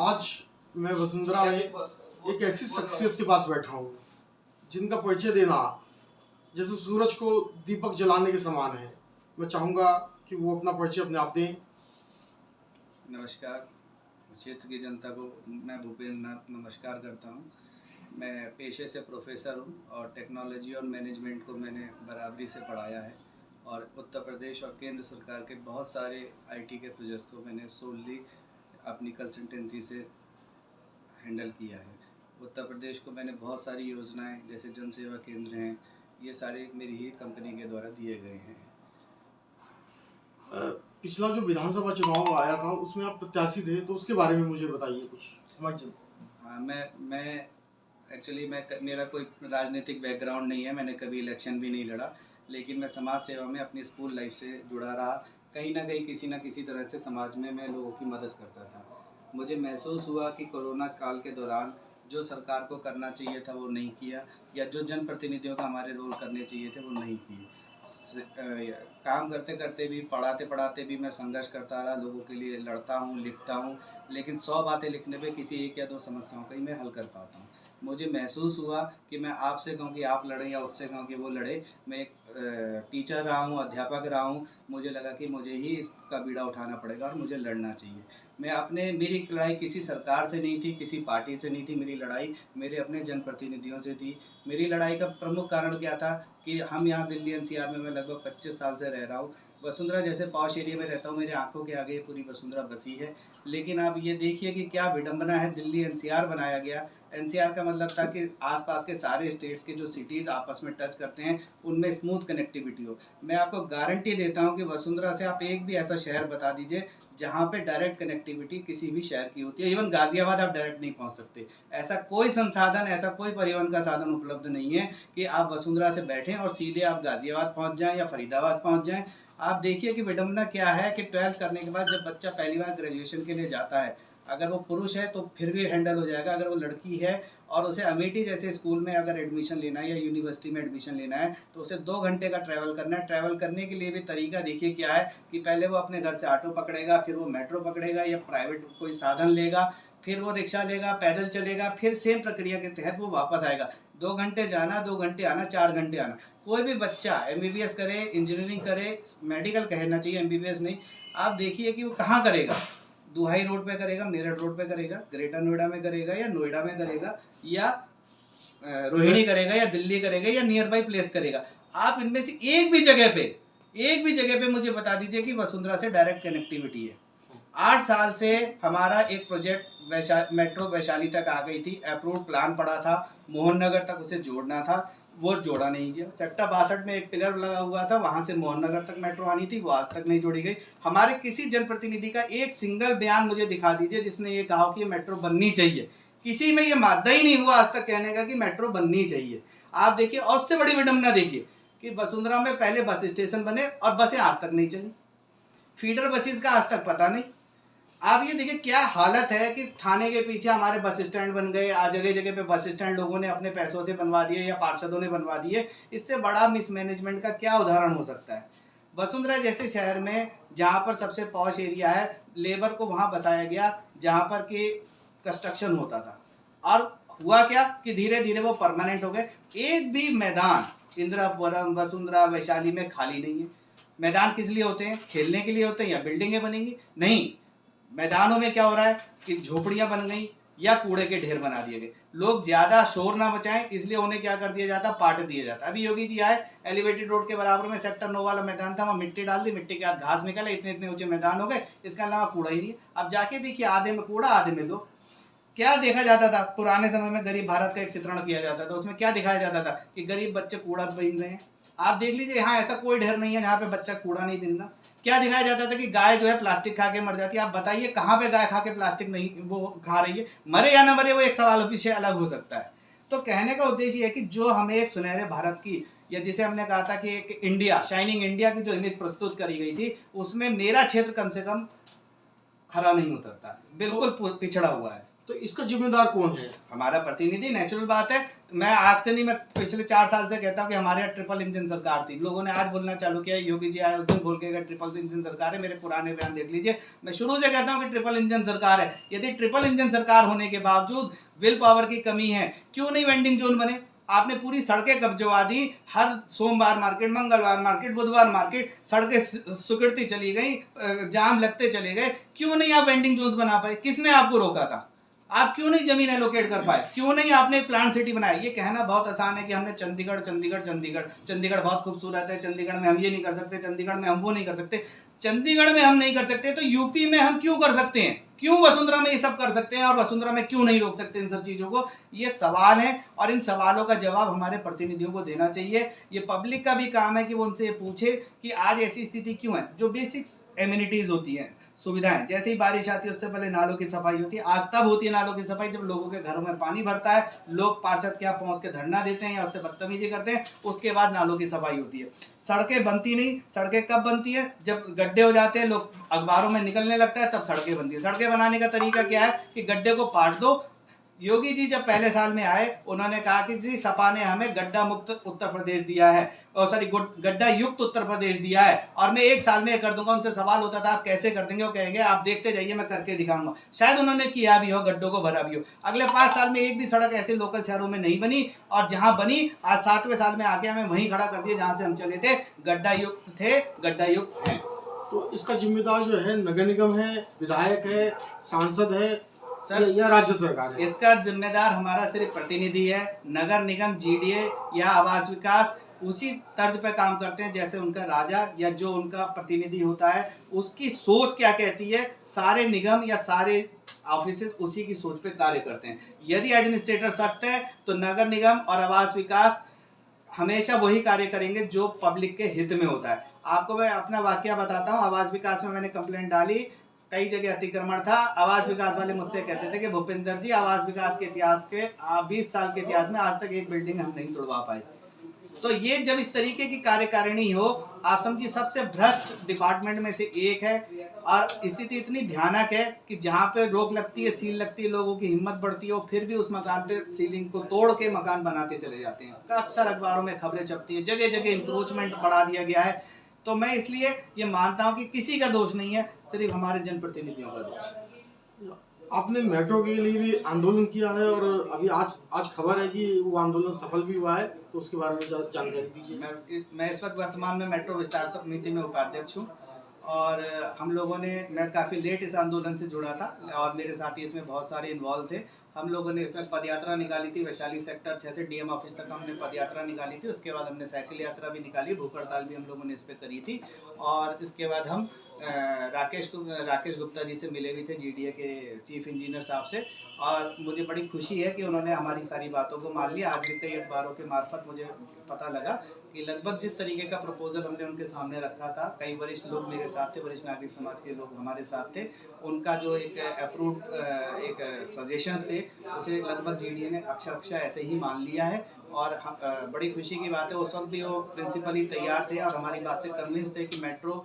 आज मैं वसुंधरा में एक ऐसी शख्सियत के पास बैठा हूँ जिनका परिचय देना जैसे सूरज को दीपक जलाने के समान है। मैं चाहूँगा कि वो अपना परिचय अपने आप दें। नमस्कार, क्षेत्र की जनता को मैं भूपेंद्र नाथ नमस्कार करता हूँ। मैं पेशे से प्रोफेसर हूँ और टेक्नोलॉजी और मैनेजमेंट को मैंने बराबरी से पढ़ाया है और उत्तर प्रदेश और केंद्र सरकार के बहुत सारे आईटी के प्रोजेक्ट्स को मैंने सोलली अपनी कंसल्टेंसी से हैंडल किया है। उत्तर प्रदेश को मैंने बहुत सारी योजनाएं जैसे जन सेवा केंद्र हैं, ये सारे मेरी ही कंपनी के द्वारा दिए गए हैं। पिछला जो विधानसभा चुनाव आया था उसमें आप प्रत्याशी थे, तो उसके बारे में मुझे बताइए कुछ। हाँ, मैं एक्चुअली मेरा कोई राजनीतिक बैकग्राउंड नहीं है, मैंने कभी इलेक्शन भी नहीं लड़ा, लेकिन मैं समाज सेवा में अपनी स्कूल लाइफ से जुड़ा रहा। कहीं ना कहीं किसी न किसी तरह से समाज में मैं लोगों की मदद करता था। मुझे महसूस हुआ कि कोरोना काल के दौरान जो सरकार को करना चाहिए था वो नहीं किया, या जो जनप्रतिनिधियों का हमारे रोल करने चाहिए थे वो नहीं किए। काम करते करते भी, पढ़ाते पढ़ाते भी मैं संघर्ष करता रहा, लोगों के लिए लड़ता हूँ, लिखता हूँ, लेकिन 100 बातें लिखने पे किसी एक या दो समस्याओं का ही मैं हल कर पाता हूँ। मुझे महसूस हुआ कि मैं आपसे कहूँ कि आप लड़ें या उससे कहूँ कि वो लड़े। मैं एक टीचर रहा हूँ, अध्यापक रहा हूँ, मुझे लगा कि मुझे ही इसका बीड़ा उठाना पड़ेगा और मुझे लड़ना चाहिए। मेरी लड़ाई किसी सरकार से नहीं थी, किसी पार्टी से नहीं थी, मेरी लड़ाई मेरे अपने जनप्रतिनिधियों से थी। मेरी लड़ाई का प्रमुख कारण क्या था कि हम यहाँ दिल्ली एनसीआर में मैं लगभग 25 साल से रह रहा हूँ। वसुंधरा जैसे पॉश एरिया में रहता हूँ, मेरे आंखों के आगे पूरी वसुंधरा बसी है, लेकिन आप ये देखिए कि क्या विडंबना है। दिल्ली एनसीआर बनाया गया। एनसीआर का मतलब था कि आसपास के सारे स्टेट्स के जो सिटीज़ आपस में टच करते हैं उनमें स्मूथ कनेक्टिविटी हो। मैं आपको गारंटी देता हूं कि वसुंधरा से आप एक भी ऐसा शहर बता दीजिए जहां पे डायरेक्ट कनेक्टिविटी किसी भी शहर की होती है। इवन गाजियाबाद आप डायरेक्ट नहीं पहुंच सकते। ऐसा कोई संसाधन, ऐसा कोई परिवहन का साधन उपलब्ध नहीं है कि आप वसुंधरा से बैठें और सीधे आप गाजियाबाद पहुँच जाएँ या फरीदाबाद पहुँच जाएँ। आप देखिए कि विडंबना क्या है कि 12th करने के बाद जब बच्चा पहली बार ग्रेजुएशन के लिए जाता है, अगर वो पुरुष है तो फिर भी हैंडल हो जाएगा। अगर वो लड़की है और उसे अमेठी जैसे स्कूल में अगर एडमिशन लेना है या यूनिवर्सिटी में एडमिशन लेना है तो उसे 2 घंटे का ट्रैवल करना है। ट्रैवल करने के लिए भी तरीका देखिए क्या है कि पहले वो अपने घर से ऑटो पकड़ेगा, फिर वो मेट्रो पकड़ेगा या प्राइवेट कोई साधन लेगा, फिर वो रिक्शा लेगा, पैदल चलेगा, फिर सेम प्रक्रिया के तहत वो वापस आएगा। 2 घंटे जाना, 2 घंटे आना, 4 घंटे आना। कोई भी बच्चा एमबीबीएस करे, इंजीनियरिंग करे, मेडिकल कहना चाहिए, एमबीबीएस नहीं, आप देखिए कि वो कहाँ करेगा। दुहाई रोड पे करेगा, मेरठ रोड पे करेगा, ग्रेटर नोएडा में करेगा या नोएडा में करेगा या रोहिणी करेगा या दिल्ली करेगा या नियर बाई प्लेस करेगा। आप इनमें से एक भी जगह पे मुझे बता दीजिए कि वसुंधरा से डायरेक्ट कनेक्टिविटी है। 8 साल से हमारा एक प्रोजेक्ट मेट्रो वैशाली तक आ गई थी, अप्रूव्ड प्लान पड़ा था, मोहन नगर तक उसे जोड़ना था, वो जोड़ा नहीं गया। सेक्टर 62 में एक पिलर लगा हुआ था, वहां से मोहन नगर तक मेट्रो आनी थी, वो आज तक नहीं जोड़ी गई। हमारे किसी जनप्रतिनिधि का एक सिंगल बयान मुझे दिखा दीजिए जिसने ये कहा कि मेट्रो बननी चाहिए। किसी में ये मादा ही नहीं हुआ आज तक कहने का कि मेट्रो बननी चाहिए। आप देखिए, और उससे बड़ी विडंबना देखिए कि वसुंधरा में पहले बस स्टेशन बने और बसें आज तक नहीं चली। फीडर बसेस का आज तक पता नहीं। आप ये देखिए क्या हालत है कि थाने के पीछे हमारे बस स्टैंड बन गए, आज जगह जगह पे बस स्टैंड लोगों ने अपने पैसों से बनवा दिए या पार्षदों ने बनवा दिए। इससे बड़ा मिसमैनेजमेंट का क्या उदाहरण हो सकता है। वसुंधरा जैसे शहर में जहाँ पर सबसे पॉश एरिया है, लेबर को वहाँ बसाया गया जहाँ पर कि कंस्ट्रक्शन होता था, और हुआ क्या कि धीरे धीरे वो परमानेंट हो गए। एक भी मैदान इंदिरापुरम, वसुंधरा, वैशाली में खाली नहीं है। मैदान किस लिए होते हैं? खेलने के लिए होते हैं या बिल्डिंगें बनेंगी? नहीं, मैदानों में क्या हो रहा है कि झोपड़ियां बन गई या कूड़े के ढेर बना दिए गए। लोग ज्यादा शोर ना मचाएं इसलिए उन्हें क्या कर दिया जाता, पाट दिया जाता। अभी योगी जी आए, एलिवेटेड रोड के बराबर में सेक्टर 9 वाला मैदान था, वहां मिट्टी डाल दी, मिट्टी के बाद घास निकले, इतने इतने ऊंचे मैदान हो गए, इसके अलावा कूड़ा ही नहीं है। अब जाके देखिए, आधे में कूड़ा, आधे में लोग। क्या देखा जाता था पुराने समय में? गरीब भारत का एक चित्रण किया जाता था, उसमें क्या दिखाया जाता था कि गरीब बच्चे कूड़ा बीन रहे हैं। आप देख लीजिए, यहाँ ऐसा कोई ढेर नहीं है जहाँ पे बच्चा कूड़ा नहीं बीनना। क्या दिखाया जाता था कि गाय जो है प्लास्टिक खा के मर जाती है। आप बताइए कहाँ पे गाय खा के प्लास्टिक नहीं वो खा रही है? मरे या ना मरे वो एक सवाल विषय अलग हो सकता है। तो कहने का उद्देश्य है कि जो हमें एक सुनहरे भारत की, या जिसे हमने कहा था कि एक इंडिया, शाइनिंग इंडिया की जो इमेज प्रस्तुत करी गई थी, उसमें मेरा क्षेत्र कम से कम खरा नहीं उतरता है, बिल्कुल पिछड़ा हुआ है। तो इसका जिम्मेदार कौन है? हमारा प्रतिनिधि। नेचुरल बात है, मैं आज से नहीं, मैं पिछले 4 साल से कहता हूँ कि हमारे यहाँ ट्रिपल इंजन सरकार थी। लोगों ने आज बोलना चालू किया, योगी जी आए उस दिन बोल के गए ट्रिपल इंजन सरकार है। मेरे पुराने बयान देख लीजिए, मैं शुरू से कहता हूँ कि ट्रिपल इंजन सरकार है। यदि ट्रिपल इंजन सरकार होने के बावजूद विल पावर की कमी है, क्यों नहीं वेंडिंग जोन बने? आपने पूरी सड़कें कब्जवा दी, हर सोमवार मार्केट, मंगलवार मार्केट, बुधवार मार्केट, सड़कें सुकड़ती चली गई, जाम लगते चले गए। क्यों नहीं आप वेंडिंग जोन्स बना पाए? किसने आपको रोका था? आप क्यों नहीं जमीन एलोकेट कर पाए? क्यों नहीं आपने प्लांट सिटी बनाया? ये कहना बहुत आसान है कि हमने चंडीगढ़ चंडीगढ़ चंडीगढ़ चंडीगढ़ बहुत खूबसूरत है, चंडीगढ़ में हम ये नहीं कर सकते, चंडीगढ़ में हम वो नहीं कर सकते। चंडीगढ़ में हम नहीं कर सकते तो यूपी में हम क्यों कर सकते हैं? क्यों वसुंधरा में ये सब कर सकते हैं और वसुंधरा में क्यों नहीं रोक सकते इन सब चीजों को? ये सवाल है और इन सवालों का जवाब हमारे प्रतिनिधियों को देना चाहिए। ये पब्लिक का भी काम है कि वो उनसे ये पूछे कि आज ऐसी स्थिति क्यों है। जो बेसिक्स एम्यूनिटीज होती हैं, सुविधाएं, जैसे ही बारिश आती है उससे पहले नालों की सफाई होती है। आज तब होती है नालों की सफाई जब लोगों के घरों में पानी भरता है, लोग पार्षद के यहाँ पहुंच के धरना देते हैं या उससे बदतमीजी करते हैं, उसके बाद नालों की सफाई होती है। सड़कें बनती नहीं। सड़कें कब बनती है? जब गड्ढे हो जाते हैं, लोग अखबारों में निकलने लगता है, तब सड़कें बनती है। सड़कें बनाने का तरीका क्या है कि गड्ढे को पाट दो। योगी जी जब पहले साल में आए, उन्होंने कहा कि जी सपा ने हमें गड्ढा मुक्त उत्तर प्रदेश दिया है, और सॉरी गड्ढा युक्त उत्तर प्रदेश दिया है और मैं 1 साल में कर दूंगा। उनसे सवाल होता था आप कैसे कर देंगे? वो कहेंगे आप देखते जाइए, मैं करके दिखाऊंगा। शायद उन्होंने किया भी हो, गड्ढों को भरा भी हो। अगले 5 साल में एक भी सड़क ऐसे लोकल शहरों में नहीं बनी, और जहां बनी आज 7वें साल में आके हमें वहीं खड़ा कर दिया जहां से हम चले थे। गड्ढा युक्त थे, गड्ढा युक्त है। तो इसका जिम्मेदार जो है नगर निगम है, विधायक है, सांसद है सर, या राज्य सरकार है? इसका जिम्मेदार हमारा सिर्फ प्रतिनिधि है। नगर निगम, जीडीए या आवास विकास उसी तर्ज पे काम करते हैं जैसे उनका राजा या जो उनका प्रतिनिधि होता है उसकी सोच क्या कहती है। सारे निगम या सारे ऑफिसेस उसी की सोच पे कार्य करते हैं। यदि एडमिनिस्ट्रेटर सख्त है तो नगर निगम और आवास विकास हमेशा वही कार्य करेंगे जो पब्लिक के हित में होता है। आपको मैं अपना वाकया बताता हूँ। आवास विकास में मैंने कंप्लेंट डाली, कई जगह अतिक्रमण था। आवास विकास वाले मुझसे कहते थे कि भूपेंद्र जी, आवास विकास के इतिहास के 20 साल के इतिहास में आज तक एक बिल्डिंग हम नहीं तोड़वा पाए। तो ये जब इस तरीके की कार्यकारिणी हो, आप समझिए सबसे भ्रष्ट डिपार्टमेंट में से एक है। और स्थिति इतनी भयानक है कि जहाँ पे रोक लगती है, सील लगती है, लोगों की हिम्मत बढ़ती है, वो फिर भी उस मकान पे सीलिंग को तोड़ के मकान बनाते चले जाते हैं। अक्सर अखबारों में खबरें छपती हैं, जगह जगह इंक्रोचमेंट बढ़ा दिया गया है। तो मैं इसलिए ये मानता हूँ कि किसी का दोष नहीं है, सिर्फ हमारे जनप्रतिनिधियों का दोष है। आपने मेट्रो के लिए भी आंदोलन किया है और अभी आज खबर है कि वो आंदोलन सफल भी हुआ है, तो उसके बारे में जानकारी दीजिए। मैं इस वक्त वर्तमान में मेट्रो विस्तार समिति में उपाध्यक्ष हूँ और हम लोगों ने, मैं काफ़ी लेट इस आंदोलन से जुड़ा था और मेरे साथी इसमें बहुत सारे इन्वॉल्व थे। हम लोगों ने इसमें पदयात्रा निकाली थी, वैशाली सेक्टर 6 से डीएम ऑफिस तक हमने पदयात्रा निकाली थी। उसके बाद हमने साइकिल यात्रा भी निकाली, भूख हड़ताल भी हम लोगों ने इस पर करी थी। और इसके बाद हम राकेश गुप्ता जी से मिले भी थे, जीडीए के चीफ इंजीनियर साहब से, और मुझे बड़ी खुशी है कि उन्होंने हमारी सारी बातों को मान लिया। आज भी कई अखबारों के मार्फत मुझे पता लगा कि लगभग जिस तरीके का प्रपोजल हमने उनके सामने रखा था, कई वरिष्ठ लोग मेरे साथ थे, वरिष्ठ नागरिक समाज के लोग हमारे साथ थे, उनका जो एक अप्रूव्ड एक सजेशंस थे उसे लगभग जीडीए ने अक्षरशः ऐसे ही मान लिया है। और बड़ी खुशी की बात है, उस वक्त भी वो प्रिंसिपली तैयार थे और हमारी बात से कन्विंस थे कि मेट्रो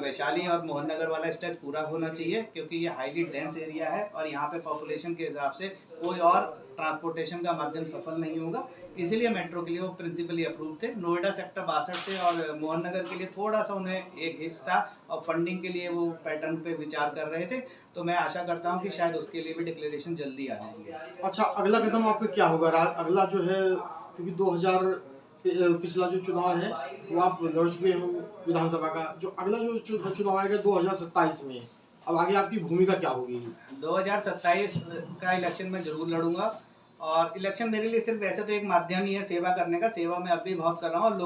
वैशाली और मोहन नगर वाला स्ट्रेच पूरा होना चाहिए, क्योंकि ये हाईली डेंस एरिया है और यहाँ पे पॉपुलेशन के हिसाब से कोई और ट्रांसपोर्टेशन का माध्यम सफल नहीं होगा। इसीलिए मेट्रो के लिए वो प्रिंसिपली अप्रूव थे। नोएडा सेक्टर 62 से और मोहन नगर के लिए थोड़ा सा उन्हें एक हिस्सा और फंडिंग के लिए वो पैटर्न पे विचार कर रहे थे। तो मैं आशा करता हूँ कि शायद उसके लिए भी डिक्लेरेशन जल्दी आ जाएंगे। अच्छा, अगला कदम आपका क्या होगा? अगला जो है, क्योंकि 2000 पिछला जो चुनाव है वो आप लड़ चुके हो विधानसभा का, जो अगला जो चुनाव आएगा 2027 में, अब आगे आपकी भूमिका क्या होगी? 2027 का इलेक्शन में जरूर लड़ूंगा और इलेक्शन मेरे लिए सिर्फ वैसे तो एक माध्यम ही है सेवा करने का। सेवा मैं अब भी बहुत कर रहा हूँ और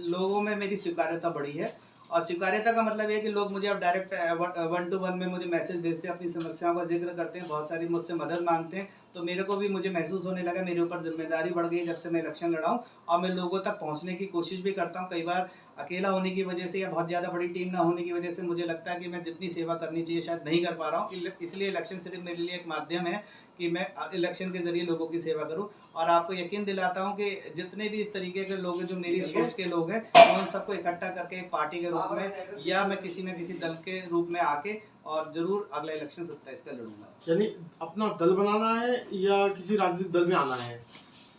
लोगों में मेरी स्वीकार्यता बढ़ी है। और स्वीकार्यता का मतलब ये है कि लोग मुझे अब डायरेक्ट 1-to-1 में मुझे मैसेज भेजते हैं, अपनी समस्याओं का जिक्र करते हैं, बहुत सारी मुझसे मदद मांगते हैं। तो मेरे को भी मुझे महसूस होने लगा मेरे ऊपर जिम्मेदारी बढ़ गई जब से मैं इलेक्शन लड़ा हूँ और मैं लोगों तक पहुँचने की कोशिश भी करता हूँ। कई बार अकेला होने की वजह से या बहुत ज़्यादा बड़ी टीम ना होने की वजह से मुझे लगता है कि मैं जितनी सेवा करनी चाहिए शायद नहीं कर पा रहा हूँ। इसलिए इलेक्शन सिर्फ मेरे लिए एक माध्यम है कि मैं इलेक्शन के जरिए लोगों की सेवा करूं। और आपको यकीन दिलाता हूं कि जितने भी इस तरीके के लोग हैं जो मेरी सोच के लोग हैं, मैं उन सबको इकट्ठा करके एक पार्टी के रूप में या मैं किसी न किसी दल के रूप में आके और जरूर अगला इलेक्शन 27 का लड़ूंगा। यानी अपना दल बनाना है या किसी राजनीतिक दल में आना है?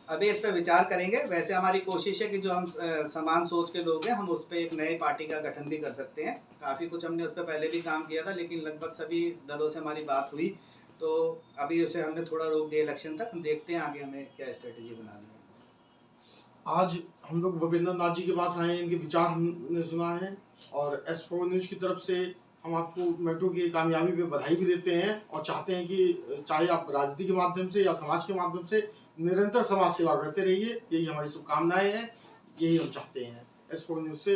अभी इस पर विचार करेंगे। वैसे हमारी कोशिश है कि जो हम समान सोच के लोग हैं हम उस पर एक नए पार्टी का गठन भी कर सकते हैं। काफ़ी कुछ हमने उस पर पहले भी काम किया था, लेकिन लगभग सभी दलों से हमारी बात हुई, तो अभी उसे हमने थोड़ा रोक दिया इलेक्शन तक। देखते हैं आगे हमें क्या स्ट्रेटेजी बनानी है। आज हम लोग भूपेंद्र नाथ जी के पास आए हैं, इनके विचार हमने सुना है और S4 न्यूज़ की तरफ से हम आपको मेट्रो की कामयाबी पे बधाई भी देते हैं और चाहते हैं कि चाहे आप राजनीति के माध्यम से या समाज के माध्यम से निरंतर समाज सेवा करते रहिए। यही हमारी शुभकामनाएं हैं, यही हम चाहते हैं। S4 न्यूज़ से